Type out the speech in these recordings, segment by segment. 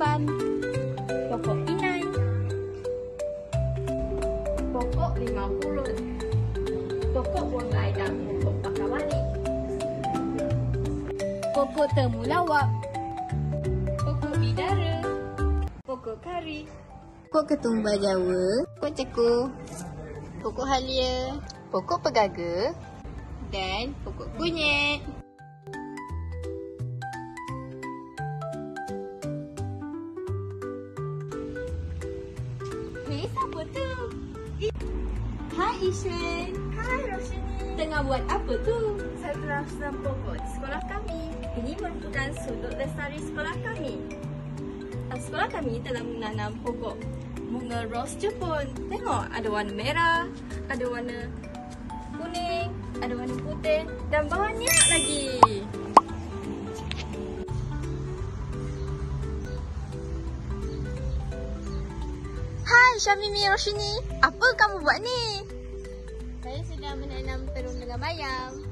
jamban, pokok pinai, pokok 50, pokok bonsai dan pokok pakawali, pokok temulawak, pokok bidara, pokok kari, pokok ketumbar Jawa, pokok cekur, pokok halia, pokok pegaga dan pokok kunyit. Hei, siapa tu? Hai Ishan. Hai Roshini. Tengah buat apa tu? Saya telah senam pokok di sekolah kami. Ini merupakan sudut lestari sekolah kami. Sekolah kami telah menanam pokok bunga ros Jepun. Tengok, ada warna merah, ada warna kuning, ada warna putih dan banyak lagi. Hai Syamimi Roshini. Apa kamu buat ni? Saya sedang menanam terung dengan bayam.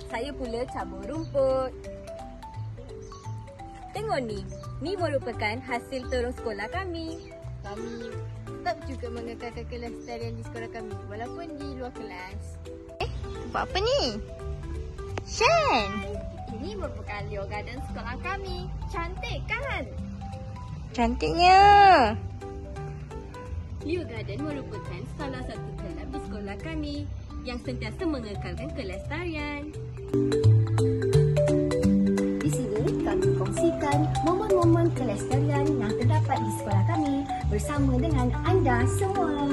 Saya pula cabur rumput. Tengok ni merupakan hasil terung sekolah kami. Kami tetap juga mengekalkan kelestarian di sekolah kami walaupun di luar kelas. Buat apa ni? Shen. Ini merupakan Leo Garden sekolah kami. Cantik kan? Cantiknya. Leo Garden merupakan salah satu kelab di sekolah kami yang sentiasa mengekalkan kelestarian. Di sini kami kongsikan momen-momen kelestarian yang terdapat di sekolah kami bersama dengan anda semua.